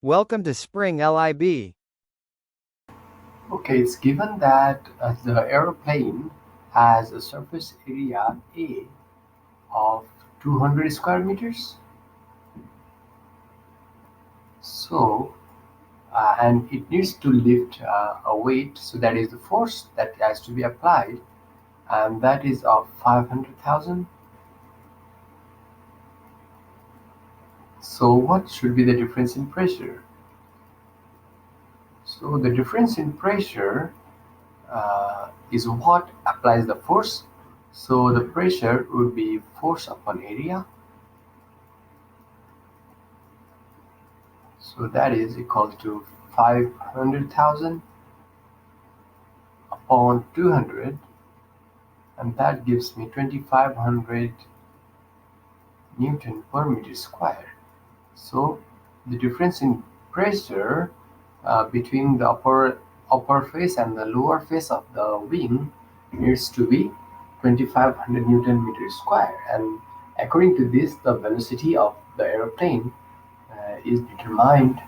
Welcome to Spring LIB. Okay, it's given that the aeroplane has a surface area A of 200 square meters. So, and it needs to lift a weight, so that is the force that has to be applied, and that is of 500,000. So, what should be the difference in pressure? So, the difference in pressure is what applies the force. So, the pressure would be force upon area. So that is equal to 500,000 upon 200, and that gives me 2500 Newton per meter square. So the difference in pressure between the upper face and the lower face of the wing needs to be 2500 Newton meter square, and according to this the velocity of the aeroplane is determined